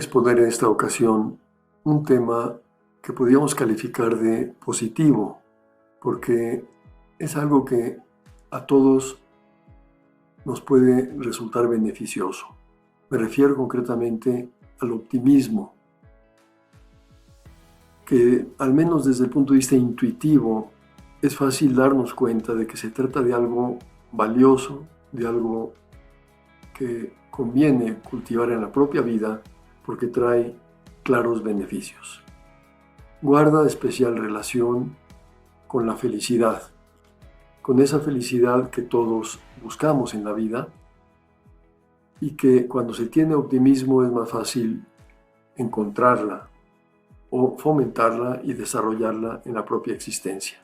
exponer en esta ocasión un tema que podríamos calificar de positivo, porque es algo que a todos nos puede resultar beneficioso. Me refiero concretamente al optimismo, que al menos desde el punto de vista intuitivo es fácil darnos cuenta de que se trata de algo valioso, de algo que conviene cultivar en la propia vida porque trae claros beneficios. Guarda especial relación con la felicidad, con esa felicidad que todos buscamos en la vida y que cuando se tiene optimismo es más fácil encontrarla o fomentarla y desarrollarla en la propia existencia.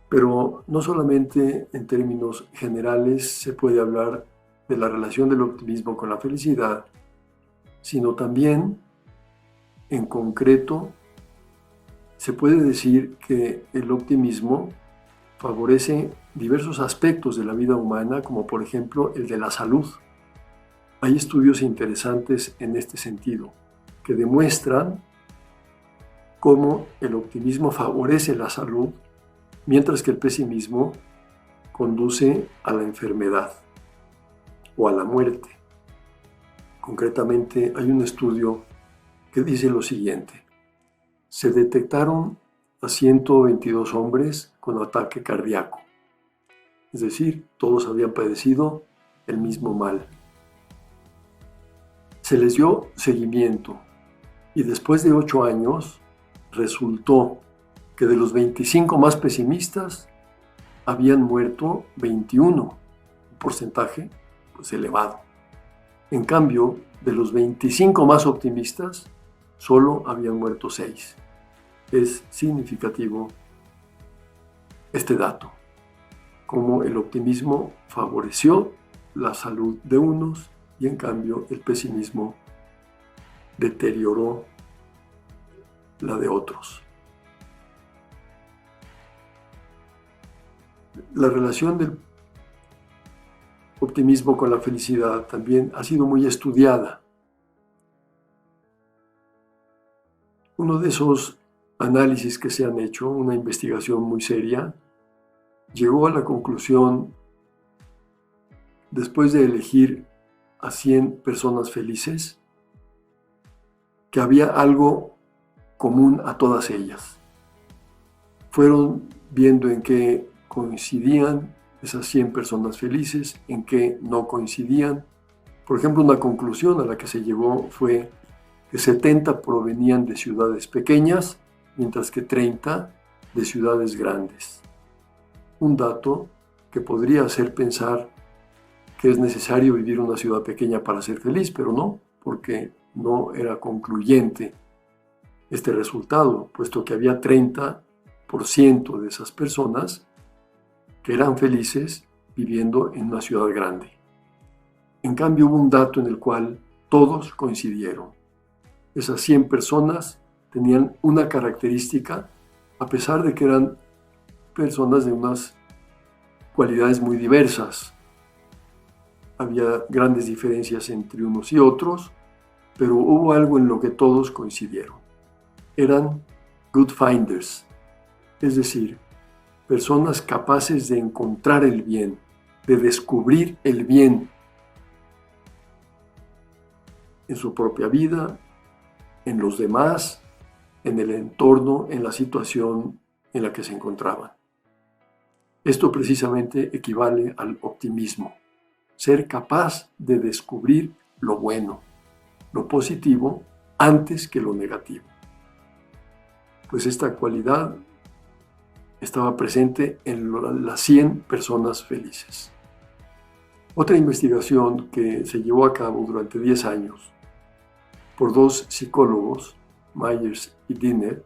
Pero no solamente en términos generales se puede hablar de la relación del optimismo con la felicidad, sino también, en concreto, se puede decir que el optimismo favorece diversos aspectos de la vida humana, como por ejemplo el de la salud. Hay estudios interesantes en este sentido, que demuestran cómo el optimismo favorece la salud, mientras que el pesimismo conduce a la enfermedad o a la muerte. Concretamente, hay un estudio que dice lo siguiente: se detectaron a 122 hombres con ataque cardíaco, es decir, todos habían padecido el mismo mal. Se les dio seguimiento y después de 8 años resultó que de los 25 más pesimistas habían muerto 21, un porcentaje pues elevado. En cambio, de los 25 más optimistas, solo habían muerto 6. Es significativo este dato, cómo el optimismo favoreció la salud de unos y en cambio el pesimismo deterioró la de otros. La relación del optimismo con la felicidad también ha sido muy estudiada. Uno de esos análisis que se han hecho, una investigación muy seria, llegó a la conclusión, después de elegir a 100 personas felices, que había algo común a todas ellas. Fueron viendo en qué coincidían esas 100 personas felices, en qué no coincidían. Por ejemplo, una conclusión a la que se llegó fue que 70 provenían de ciudades pequeñas, mientras que 30 de ciudades grandes. Un dato que podría hacer pensar que es necesario vivir en una ciudad pequeña para ser feliz, pero no, porque no era concluyente este resultado, puesto que había 30% de esas personas que eran felices viviendo en una ciudad grande. En cambio, hubo un dato en el cual todos coincidieron. Esas 100 personas tenían una característica, a pesar de que eran personas de unas cualidades muy diversas. Había grandes diferencias entre unos y otros, pero hubo algo en lo que todos coincidieron. Eran good finders, es decir, personas capaces de encontrar el bien, de descubrir el bien en su propia vida, en los demás, en el entorno, en la situación en la que se encontraban. Esto precisamente equivale al optimismo, ser capaz de descubrir lo bueno, lo positivo, antes que lo negativo. Pues esta cualidad estaba presente en las 100 personas felices. Otra investigación que se llevó a cabo durante 10 años por 2 psicólogos, Myers y Dinner,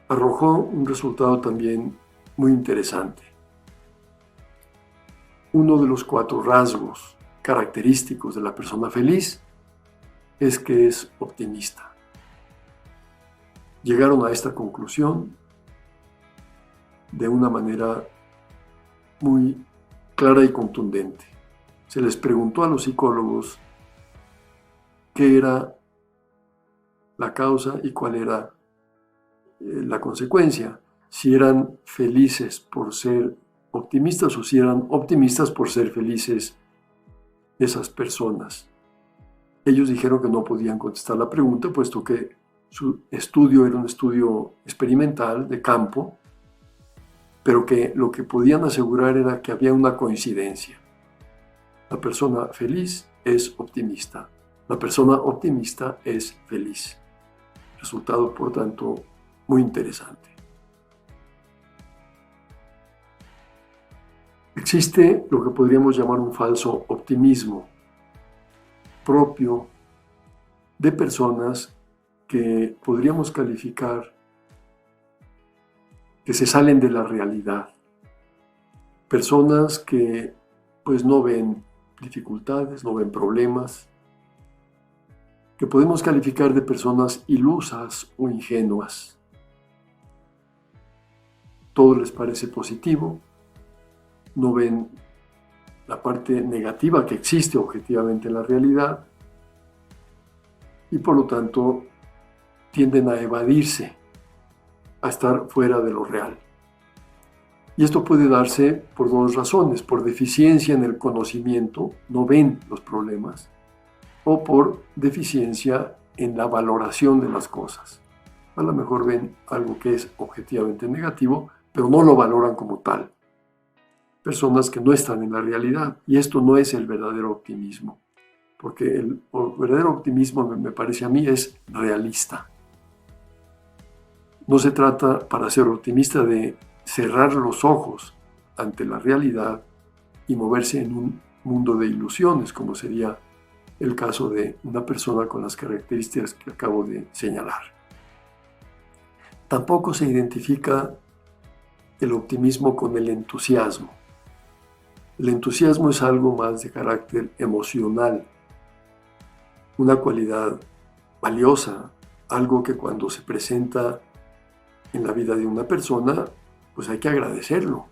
arrojó un resultado también muy interesante. Uno de los 4 rasgos característicos de la persona feliz es que es optimista. Llegaron a esta conclusión de una manera muy clara y contundente. Se les preguntó a los psicólogos qué era la causa y cuál era la consecuencia. Si eran felices por ser optimistas o si eran optimistas por ser felices esas personas. Ellos dijeron que no podían contestar la pregunta, puesto que su estudio era un estudio experimental de campo, pero que lo que podían asegurar era que había una coincidencia. La persona feliz es optimista. La persona optimista es feliz. Resultado, por tanto, muy interesante. Existe lo que podríamos llamar un falso optimismo propio de personas que podríamos calificar que se salen de la realidad. Personas que pues no ven dificultades, no ven problemas, que podemos calificar de personas ilusas o ingenuas. Todo les parece positivo, no ven la parte negativa que existe objetivamente en la realidad y por lo tanto tienden a evadirse, a estar fuera de lo real. Y esto puede darse por dos razones: por deficiencia en el conocimiento, no ven los problemas, o por deficiencia en la valoración de las cosas. A lo mejor ven algo que es objetivamente negativo, pero no lo valoran como tal. Personas que no están en la realidad, y esto no es el verdadero optimismo, porque el verdadero optimismo, me parece a mí, es realista. No se trata, para ser optimista, de cerrar los ojos ante la realidad y moverse en un mundo de ilusiones, como sería el caso de una persona con las características que acabo de señalar. Tampoco se identifica el optimismo con el entusiasmo. El entusiasmo es algo más de carácter emocional, una cualidad valiosa, algo que cuando se presenta en la vida de una persona, pues hay que agradecerlo.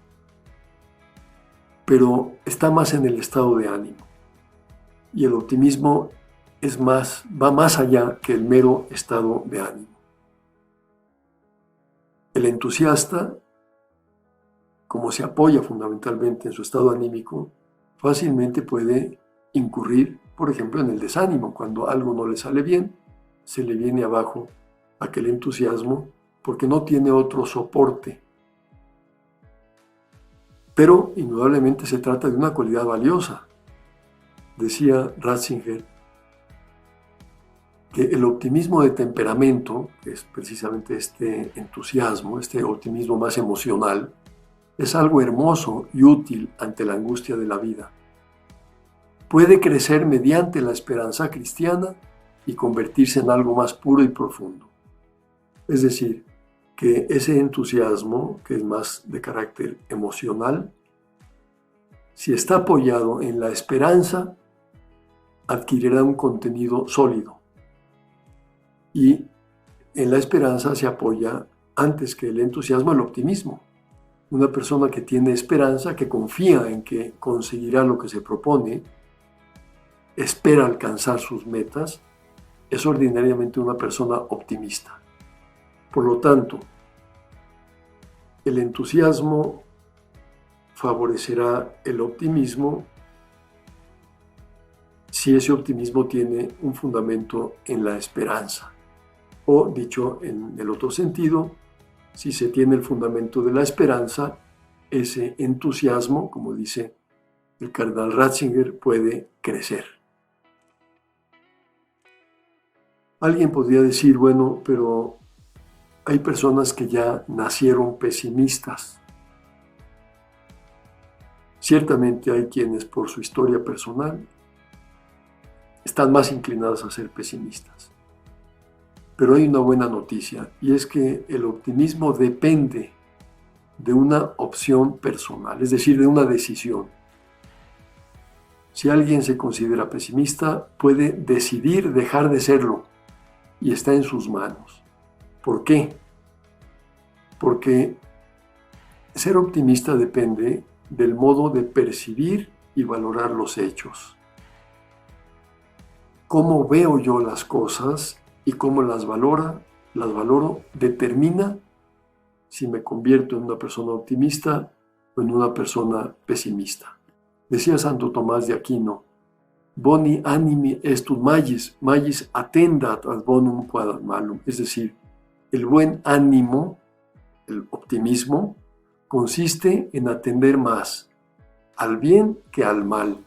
Pero está más en el estado de ánimo. Y el optimismo va más allá que el mero estado de ánimo. El entusiasta, como se apoya fundamentalmente en su estado anímico, fácilmente puede incurrir, por ejemplo, en el desánimo. Cuando algo no le sale bien, se le viene abajo aquel entusiasmo porque no tiene otro soporte. Pero indudablemente se trata de una cualidad valiosa. Decía Ratzinger que el optimismo de temperamento, que es precisamente este entusiasmo, este optimismo más emocional, es algo hermoso y útil ante la angustia de la vida. Puede crecer mediante la esperanza cristiana y convertirse en algo más puro y profundo. Es decir, que ese entusiasmo, que es más de carácter emocional, si está apoyado en la esperanza, adquirirá un contenido sólido. Y en la esperanza se apoya, antes que el entusiasmo, el optimismo. Una persona que tiene esperanza, que confía en que conseguirá lo que se propone, espera alcanzar sus metas, es ordinariamente una persona optimista. Por lo tanto, el entusiasmo favorecerá el optimismo si ese optimismo tiene un fundamento en la esperanza. O, dicho en el otro sentido, si se tiene el fundamento de la esperanza, ese entusiasmo, como dice el cardenal Ratzinger, puede crecer. Alguien podría decir, bueno, pero hay personas que ya nacieron pesimistas. Ciertamente hay quienes por su historia personal están más inclinadas a ser pesimistas. Pero hay una buena noticia, y es que el optimismo depende de una opción personal, es decir, de una decisión. Si alguien se considera pesimista, puede decidir dejar de serlo, y está en sus manos. ¿Por qué? Porque ser optimista depende del modo de percibir y valorar los hechos. cómo veo yo las cosas y cómo las valoro, determina si me convierto en una persona optimista o en una persona pesimista. Decía Santo Tomás de Aquino: boni animi est magis attendat ad bonum quod ad malum. Es decir, el buen ánimo, el optimismo, consiste en atender más al bien que al mal.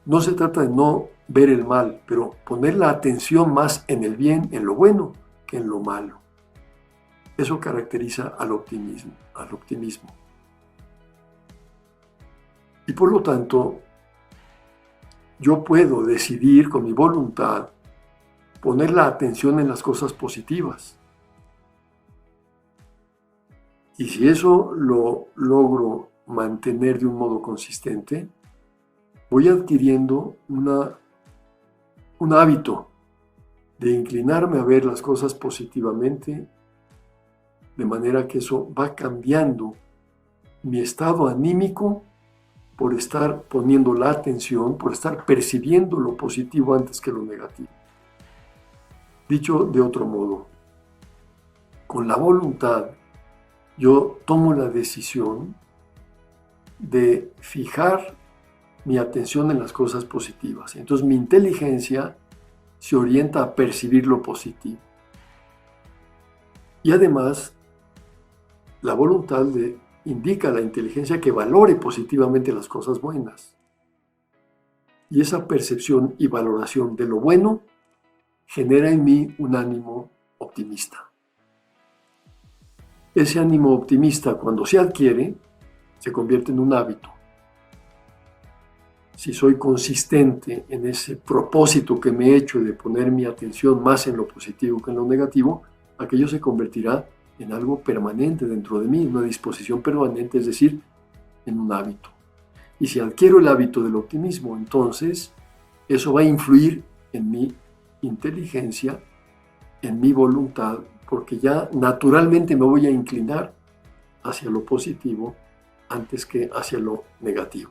No se trata de no ver el mal, pero poner la atención más en el bien, en lo bueno, que en lo malo. Eso caracteriza al optimismo. Y por lo tanto, yo puedo decidir con mi voluntad poner la atención en las cosas positivas. Y si eso lo logro mantener de un modo consistente, voy adquiriendo un hábito de inclinarme a ver las cosas positivamente, de manera que eso va cambiando mi estado anímico por estar poniendo la atención, por estar percibiendo lo positivo antes que lo negativo. Dicho de otro modo, con la voluntad yo tomo la decisión de fijar mi atención en las cosas positivas. Entonces mi inteligencia se orienta a percibir lo positivo. Y además, la voluntad le indica a la inteligencia que valore positivamente las cosas buenas. Y esa percepción y valoración de lo bueno genera en mí un ánimo optimista. Ese ánimo optimista, cuando se adquiere, se convierte en un hábito. Si soy consistente en ese propósito que me he hecho de poner mi atención más en lo positivo que en lo negativo, aquello se convertirá en algo permanente dentro de mí, en una disposición permanente, es decir, en un hábito. Y si adquiero el hábito del optimismo, entonces eso va a influir en mi inteligencia, en mi voluntad, porque ya naturalmente me voy a inclinar hacia lo positivo antes que hacia lo negativo.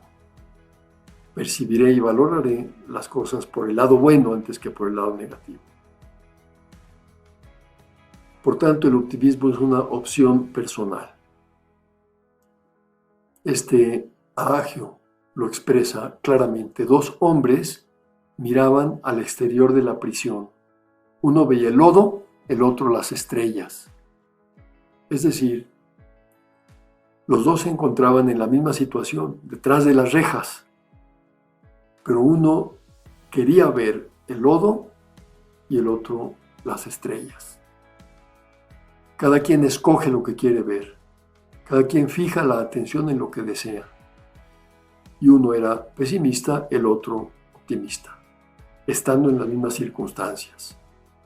Percibiré y valoraré las cosas por el lado bueno antes que por el lado negativo. Por tanto, el optimismo es una opción personal. Este adagio lo expresa claramente. Dos hombres miraban al exterior de la prisión. Uno veía el lodo, el otro las estrellas. Es decir, los dos se encontraban en la misma situación, detrás de las rejas. Pero uno quería ver el lodo y el otro las estrellas. Cada quien escoge lo que quiere ver. Cada quien fija la atención en lo que desea. Y uno era pesimista, el otro optimista, estando en las mismas circunstancias.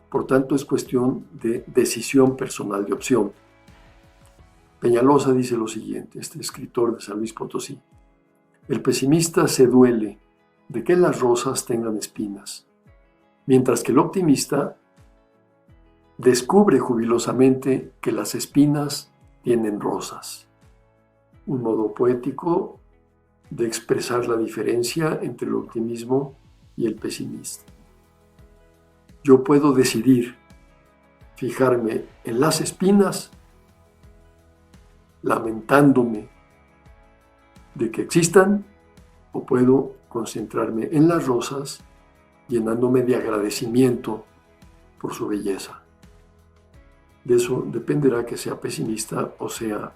Por tanto, es cuestión de decisión personal, de opción. Peñalosa dice lo siguiente, este escritor de San Luis Potosí: el pesimista se duele de que las rosas tengan espinas, mientras que el optimista descubre jubilosamente que las espinas tienen rosas. Un modo poético de expresar la diferencia entre el optimismo y el pesimismo. Yo puedo decidir fijarme en las espinas, lamentándome de que existan, o puedo concentrarme en las rosas, llenándome de agradecimiento por su belleza. De eso dependerá que sea pesimista o sea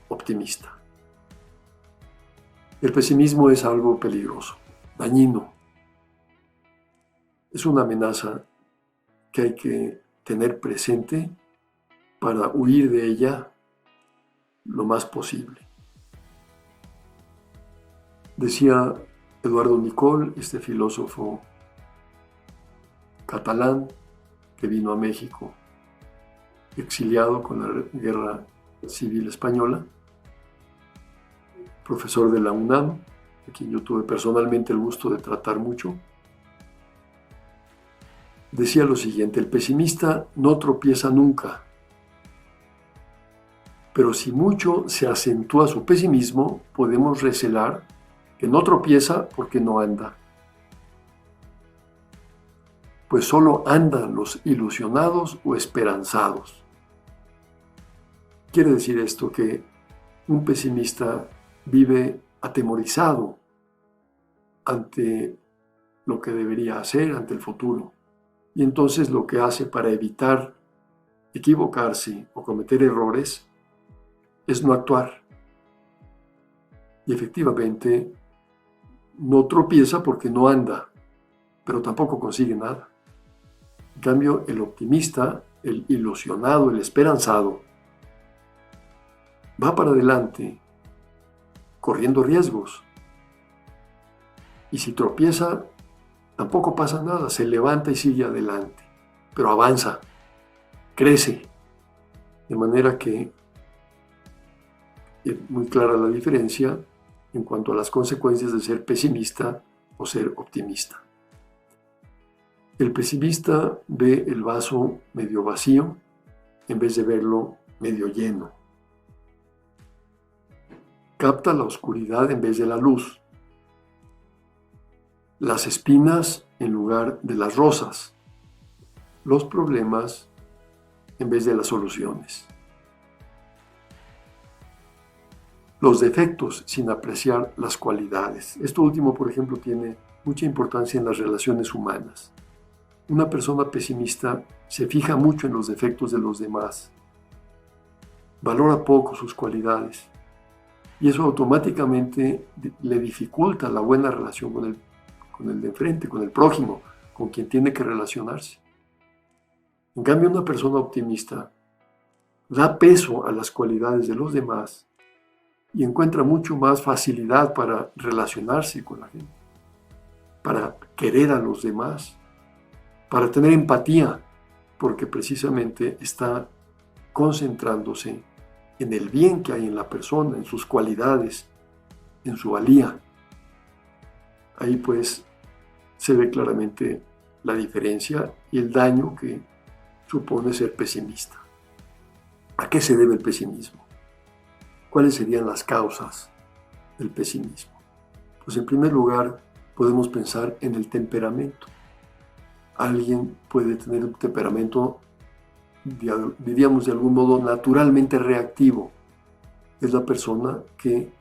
optimista. El pesimismo es algo peligroso, dañino. Es una amenaza que hay que tener presente para huir de ella lo más posible. Decía Eduardo Nicol, este filósofo catalán que vino a México exiliado con la Guerra Civil Española, profesor de la UNAM, a quien yo tuve personalmente el gusto de tratar mucho, decía lo siguiente: el pesimista no tropieza nunca, pero si mucho se acentúa su pesimismo, podemos recelar que no tropieza porque no anda. pues solo andan los ilusionados o esperanzados. Quiere decir esto que un pesimista vive atemorizado ante lo que debería hacer, ante el futuro. Y entonces lo que hace para evitar equivocarse o cometer errores es no actuar. Y efectivamente no tropieza porque no anda, pero tampoco consigue nada. En cambio, el optimista, el ilusionado, el esperanzado, va para adelante corriendo riesgos. Y si tropieza, tampoco pasa nada, se levanta y sigue adelante, pero avanza, crece. De manera que es muy clara la diferencia en cuanto a las consecuencias de ser pesimista o ser optimista. El pesimista ve el vaso medio vacío en vez de verlo medio lleno. Capta la oscuridad en vez de la luz, las espinas en lugar de las rosas, los problemas en vez de las soluciones, los defectos sin apreciar las cualidades. Esto último, por ejemplo, tiene mucha importancia en las relaciones humanas. Una persona pesimista se fija mucho en los defectos de los demás, valora poco sus cualidades, y eso automáticamente le dificulta la buena relación con el de enfrente, con el prójimo, con quien tiene que relacionarse. En cambio, una persona optimista da peso a las cualidades de los demás y encuentra mucho más facilidad para relacionarse con la gente, para querer a los demás, para tener empatía, porque precisamente está concentrándose en el bien que hay en la persona, en sus cualidades, en su valía. Ahí pues se ve claramente la diferencia y el daño que supone ser pesimista. ¿A qué se debe el pesimismo? ¿Cuáles serían las causas del pesimismo? Pues en primer lugar podemos pensar en el temperamento. Alguien puede tener un temperamento, diríamos de algún modo, naturalmente reactivo. Es la persona que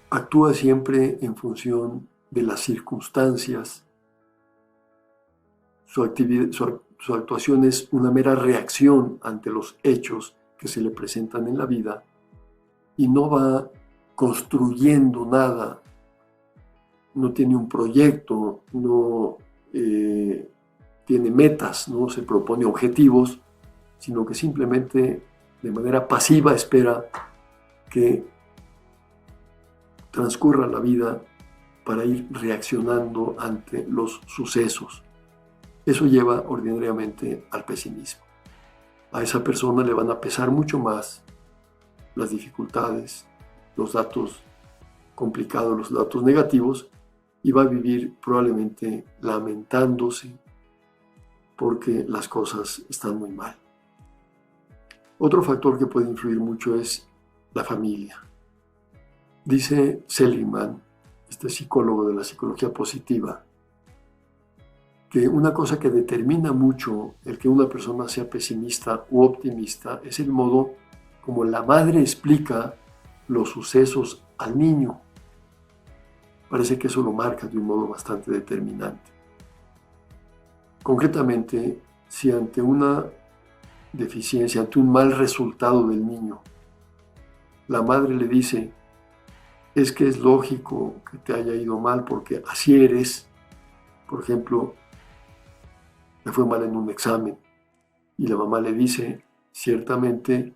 actúa siempre en función de las circunstancias. Su actuación es una mera reacción ante los hechos que se le presentan en la vida y no va construyendo nada, no tiene un proyecto, no tiene metas, no se propone objetivos, sino que simplemente de manera pasiva espera que transcurra la vida para ir reaccionando ante los sucesos. Eso lleva ordinariamente al pesimismo. A esa persona le van a pesar mucho más las dificultades, los datos complicados, los datos negativos, y va a vivir probablemente lamentándose porque las cosas están muy mal. Otro factor que puede influir mucho es la familia. Dice Seligman, este psicólogo de la psicología positiva, que una cosa que determina mucho el que una persona sea pesimista u optimista es el modo como la madre explica los sucesos al niño. Parece que eso lo marca de un modo bastante determinante. Concretamente, si ante una deficiencia, ante un mal resultado del niño, la madre le dice: es que es lógico que te haya ido mal porque así eres. Por ejemplo, le fue mal en un examen y la mamá le dice: ciertamente,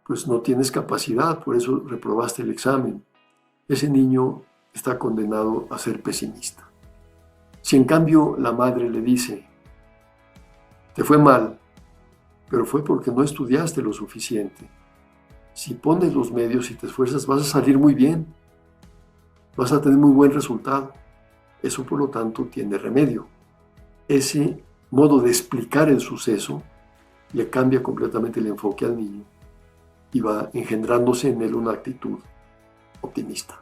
pues no tienes capacidad, por eso reprobaste el examen. Ese niño está condenado a ser pesimista. Si en cambio la madre le dice: te fue mal, pero fue porque no estudiaste lo suficiente. Si pones los medios y te esfuerzas, vas a salir muy bien, vas a tener muy buen resultado. Eso, por lo tanto, tiene remedio. Ese modo de explicar el suceso le cambia completamente el enfoque al niño y va engendrándose en él una actitud optimista.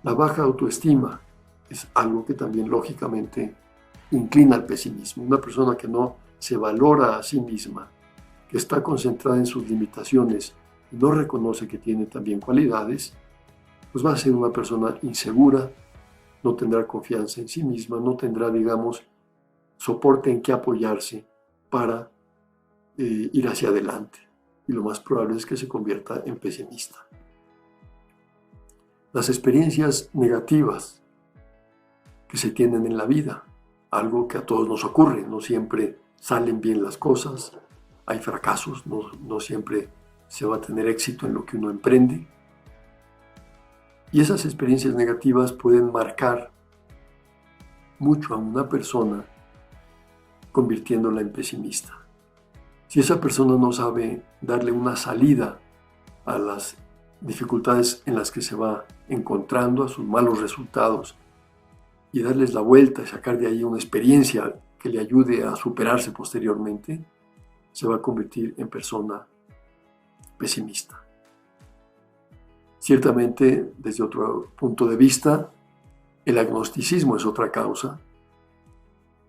La baja autoestima es algo que también lógicamente inclina al pesimismo. Una persona que no se valora a sí misma, que está concentrada en sus limitaciones y no reconoce que tiene también cualidades, pues va a ser una persona insegura, no tendrá confianza en sí misma, no tendrá, digamos, soporte en que apoyarse para ir hacia adelante. Y lo más probable es que se convierta en pesimista. Las experiencias negativas que se tienen en la vida, algo que a todos nos ocurre, no siempre salen bien las cosas, hay fracasos, no siempre se va a tener éxito en lo que uno emprende. Y esas experiencias negativas pueden marcar mucho a una persona, convirtiéndola en pesimista. Si esa persona no sabe darle una salida a las dificultades en las que se va encontrando, a sus malos resultados, y darles la vuelta y sacar de ahí una experiencia que le ayude a superarse posteriormente, se va a convertir en persona pesimista. Ciertamente, desde otro punto de vista, el agnosticismo es otra causa.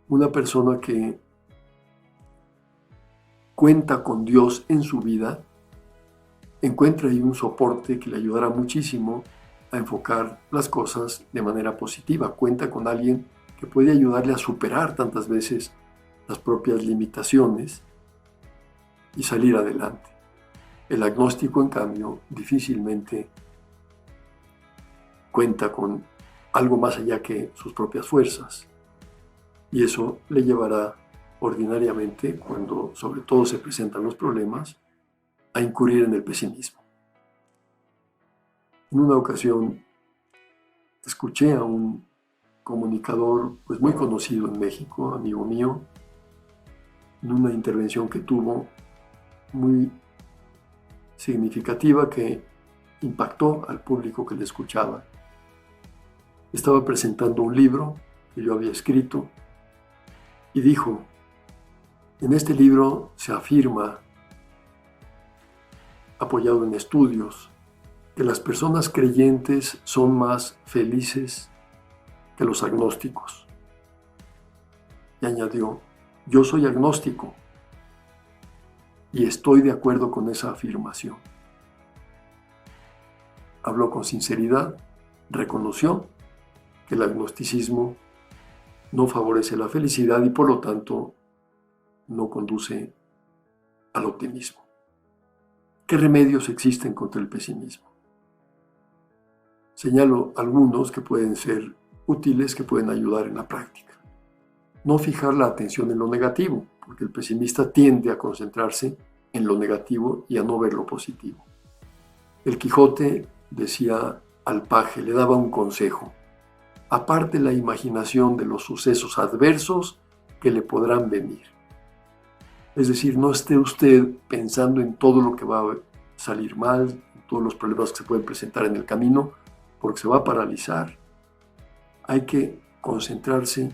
Una persona que cuenta con Dios en su vida, encuentra ahí un soporte que le ayudará muchísimo a enfocar las cosas de manera positiva. Cuenta con alguien que puede ayudarle a superar tantas veces las propias limitaciones y salir adelante. El agnóstico, en cambio, difícilmente cuenta con algo más allá que sus propias fuerzas. Y eso le llevará ordinariamente, cuando sobre todo se presentan los problemas, a incurrir en el pesimismo. En una ocasión escuché a un comunicador pues muy conocido en México, amigo mío, en una intervención que tuvo muy significativa que impactó al público que le escuchaba. Estaba presentando un libro que yo había escrito y dijo: en este libro se afirma, apoyado en estudios, que las personas creyentes son más felices que los agnósticos. Y añadió: yo soy agnóstico y estoy de acuerdo con esa afirmación. Habló con sinceridad, reconoció que el agnosticismo no favorece la felicidad y por lo tanto no conduce al optimismo. ¿Qué remedios existen contra el pesimismo? Señalo algunos que pueden ser útiles, que pueden ayudar en la práctica. No fijar la atención en lo negativo, porque el pesimista tiende a concentrarse en lo negativo y a no ver lo positivo. El Quijote decía al paje, le daba un consejo: aparte la imaginación de los sucesos adversos que le podrán venir. Es decir, no esté usted pensando en todo lo que va a salir mal, en todos los problemas que se pueden presentar en el camino, porque se va a paralizar. Hay que concentrarse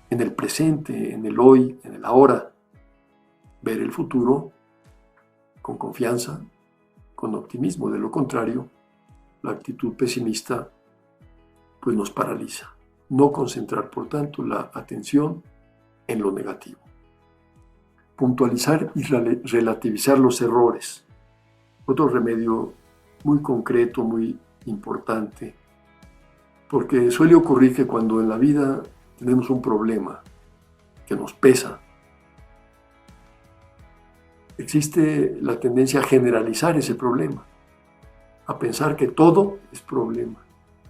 en el presente, en el hoy, en el ahora. Ver el futuro con confianza, con optimismo. De lo contrario, la actitud pesimista pues nos paraliza. No concentrar, por tanto, la atención en lo negativo. Puntualizar y relativizar los errores. Otro remedio muy concreto, muy importante, porque suele ocurrir que cuando en la vida tenemos un problema que nos pesa, existe la tendencia a generalizar ese problema, a pensar que todo es problema,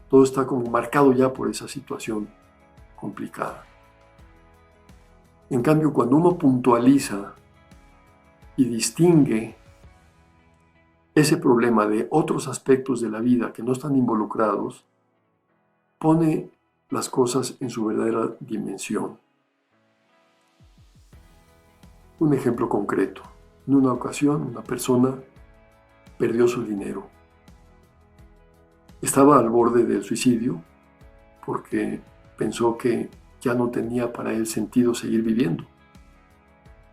todo está como marcado ya por esa situación complicada. En cambio, cuando uno puntualiza y distingue ese problema de otros aspectos de la vida que no están involucrados, pone las cosas en su verdadera dimensión. Un ejemplo concreto. En una ocasión, una persona perdió su dinero. Estaba al borde del suicidio porque pensó que ya no tenía para él sentido seguir viviendo.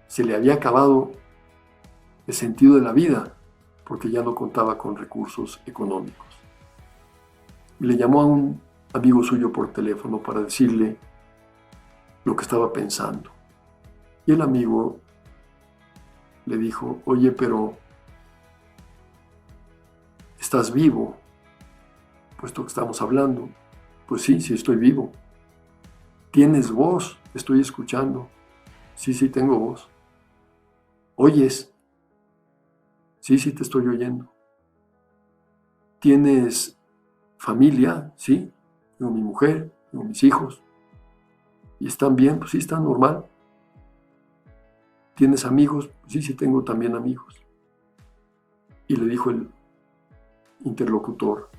Se le había acabado el sentido de la vida porque ya no contaba con recursos económicos. Y le llamó a un amigo suyo por teléfono para decirle lo que estaba pensando. Y el amigo le dijo: oye, pero ¿estás vivo? Puesto que estamos hablando. Pues sí, sí estoy vivo. ¿Tienes voz? Estoy escuchando. Sí, sí tengo voz. ¿Oyes? Sí, sí te estoy oyendo. ¿Tienes familia? Sí, tengo mi mujer, tengo mis hijos. ¿Y están bien? Pues sí, están normal. ¿Tienes amigos? Pues sí, sí tengo también amigos. Y le dijo el interlocutor: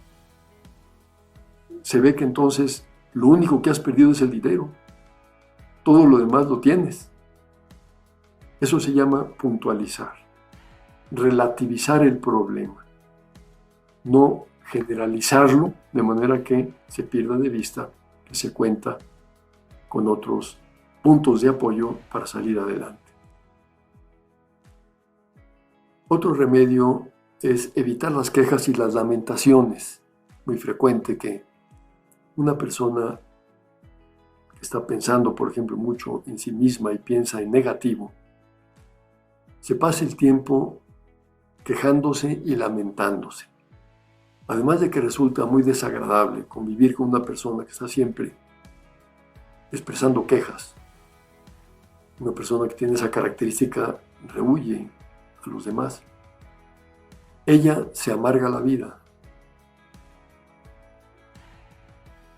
se ve que entonces lo único que has perdido es el dinero. Todo lo demás lo tienes. Eso se llama puntualizar, relativizar el problema, no generalizarlo de manera que se pierda de vista que se cuenta con otros puntos de apoyo para salir adelante. Otro remedio es evitar las quejas y las lamentaciones. Muy frecuente que una persona que está pensando, por ejemplo, mucho en sí misma y piensa en negativo, se pase el tiempo quejándose y lamentándose. Además de que resulta muy desagradable convivir con una persona que está siempre expresando quejas. Una persona que tiene esa característica rehúye a los demás. Ella se amarga la vida.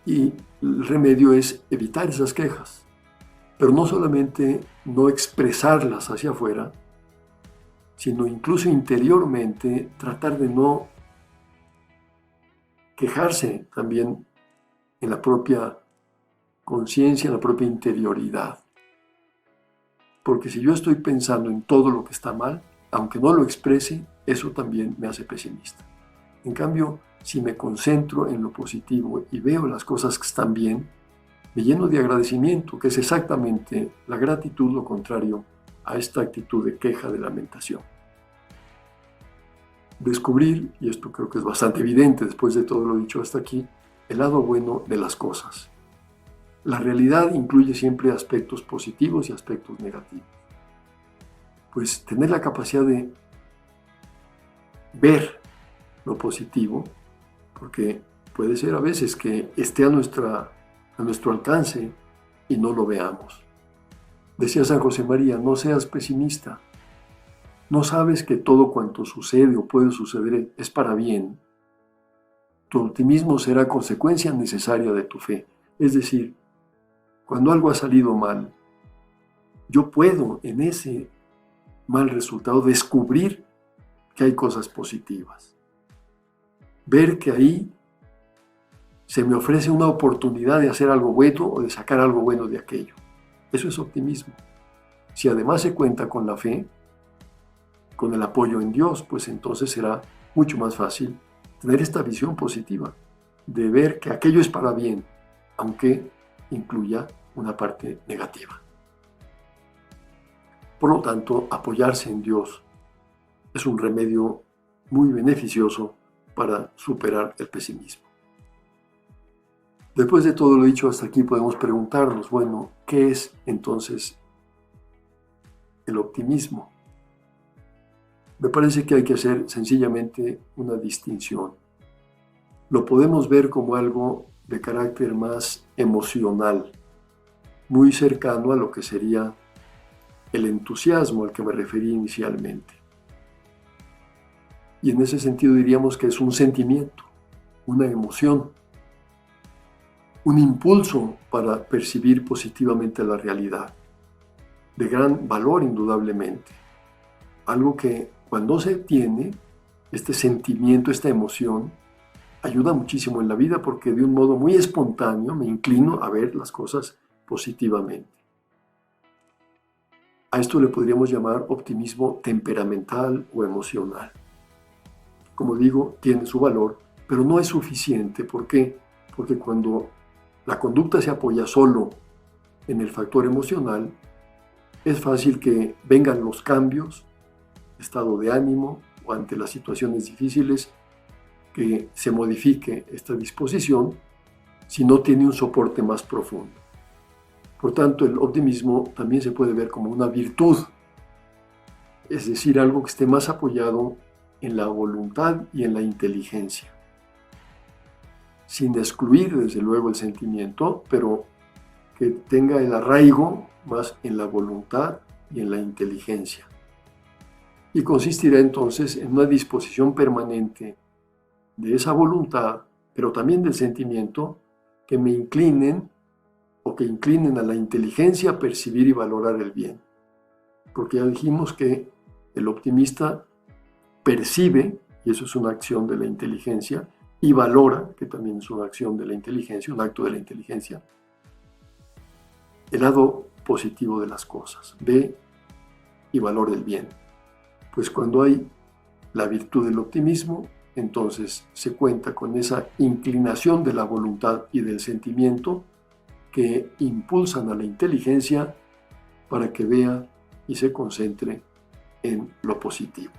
Y el remedio es evitar esas quejas. Pero no solamente no expresarlas hacia afuera, sino incluso interiormente tratar de no quejarse también en la propia conciencia, en la propia interioridad. Porque si yo estoy pensando en todo lo que está mal, aunque no lo exprese, eso también me hace pesimista. En cambio, si me concentro en lo positivo y veo las cosas que están bien, me lleno de agradecimiento, que es exactamente la gratitud, lo contrario a esta actitud de queja, de lamentación. Descubrir, y esto creo que es bastante evidente después de todo lo dicho hasta aquí, el lado bueno de las cosas. La realidad incluye siempre aspectos positivos y aspectos negativos. Pues tener la capacidad de ver lo positivo, porque puede ser a veces que esté a nuestro alcance y no lo veamos. Decía San José María: no seas pesimista. ¿No sabes que todo cuanto sucede o puede suceder es para bien? Tu optimismo será consecuencia necesaria de tu fe. Es decir, cuando algo ha salido mal, yo puedo en ese mal resultado descubrir que hay cosas positivas. Ver que ahí se me ofrece una oportunidad de hacer algo bueno o de sacar algo bueno de aquello. Eso es optimismo. Si además se cuenta con la fe, con el apoyo en Dios, pues entonces será mucho más fácil tener esta visión positiva, de ver que aquello es para bien, aunque incluya una parte negativa. Por lo tanto, apoyarse en Dios es un remedio muy beneficioso para superar el pesimismo. Después de todo lo dicho hasta aquí, podemos preguntarnos, bueno, ¿qué es entonces el optimismo? Me parece que hay que hacer sencillamente una distinción. Lo podemos ver como algo de carácter más emocional, muy cercano a lo que sería el entusiasmo al que me referí inicialmente. Y en ese sentido diríamos que es un sentimiento, una emoción, un impulso para percibir positivamente la realidad, de gran valor indudablemente. Algo que cuando se tiene, este sentimiento, esta emoción, ayuda muchísimo en la vida porque de un modo muy espontáneo me inclino a ver las cosas positivamente. A esto le podríamos llamar optimismo temperamental o emocional. Como digo, tiene su valor, pero no es suficiente. ¿Por qué? Porque cuando la conducta se apoya solo en el factor emocional, es fácil que vengan los cambios, estado de ánimo o ante las situaciones difíciles, que se modifique esta disposición si no tiene un soporte más profundo. Por tanto, el optimismo también se puede ver como una virtud, es decir, algo que esté más apoyado en la voluntad y en la inteligencia, sin excluir desde luego el sentimiento, pero que tenga el arraigo más en la voluntad y en la inteligencia. Y consistirá entonces en una disposición permanente de esa voluntad, pero también del sentimiento, que me inclinen o que inclinen a la inteligencia a percibir y valorar el bien. Porque ya dijimos que el optimista percibe, y eso es una acción de la inteligencia, y valora, que también es una acción de la inteligencia, un acto de la inteligencia, el lado positivo de las cosas, ve y valora el bien. Pues cuando hay la virtud del optimismo, entonces se cuenta con esa inclinación de la voluntad y del sentimiento que impulsan a la inteligencia para que vea y se concentre en lo positivo.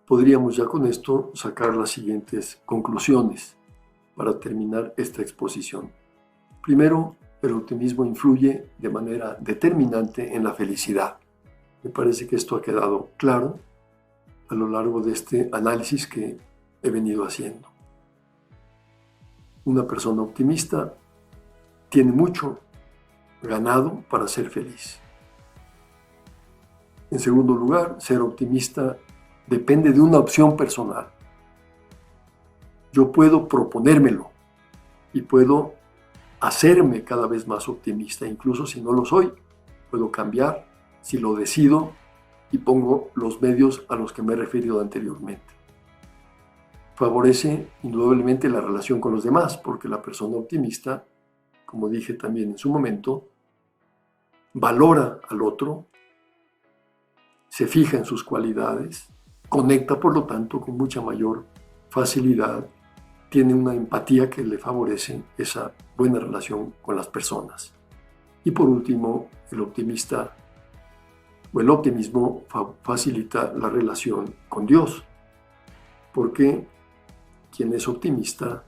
Podríamos ya con esto sacar las siguientes conclusiones para terminar esta exposición. Primero, el optimismo influye de manera determinante en la felicidad. Me parece que esto ha quedado claro a lo largo de este análisis que he venido haciendo. Una persona optimista tiene mucho ganado para ser feliz. En segundo lugar, ser optimista depende de una opción personal. Yo puedo proponérmelo y puedo hacerme cada vez más optimista, incluso si no lo soy. Puedo cambiar si lo decido y pongo los medios a los que me he referido anteriormente. Favorece indudablemente la relación con los demás, porque la persona optimista, como dije también en su momento, valora al otro, se fija en sus cualidades, conecta por lo tanto con mucha mayor facilidad, tiene una empatía que le favorece esa buena relación con las personas. Y por último, el optimismo facilita la relación con Dios, porque quien es optimista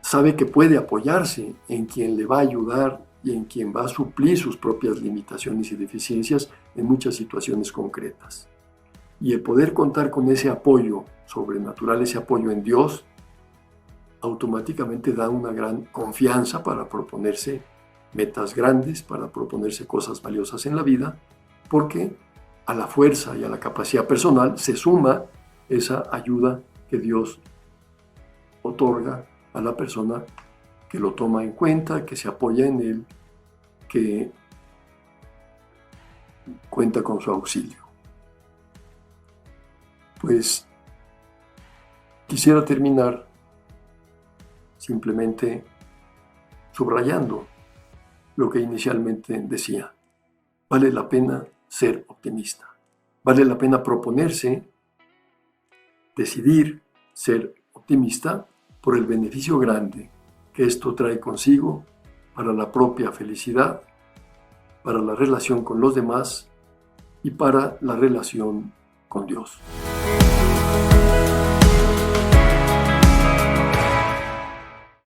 sabe que puede apoyarse en quien le va a ayudar y en quien va a suplir sus propias limitaciones y deficiencias en muchas situaciones concretas. Y el poder contar con ese apoyo sobrenatural, ese apoyo en Dios, automáticamente da una gran confianza para proponerse metas grandes, para proponerse cosas valiosas en la vida, porque a la fuerza y a la capacidad personal se suma esa ayuda que Dios otorga a la persona que lo toma en cuenta, que se apoya en él, que cuenta con su auxilio. Pues quisiera terminar simplemente subrayando lo que inicialmente decía. Vale la pena ser optimista. Vale la pena proponerse, decidir ser optimista por el beneficio grande que esto trae consigo para la propia felicidad, para la relación con los demás y para la relación con Dios.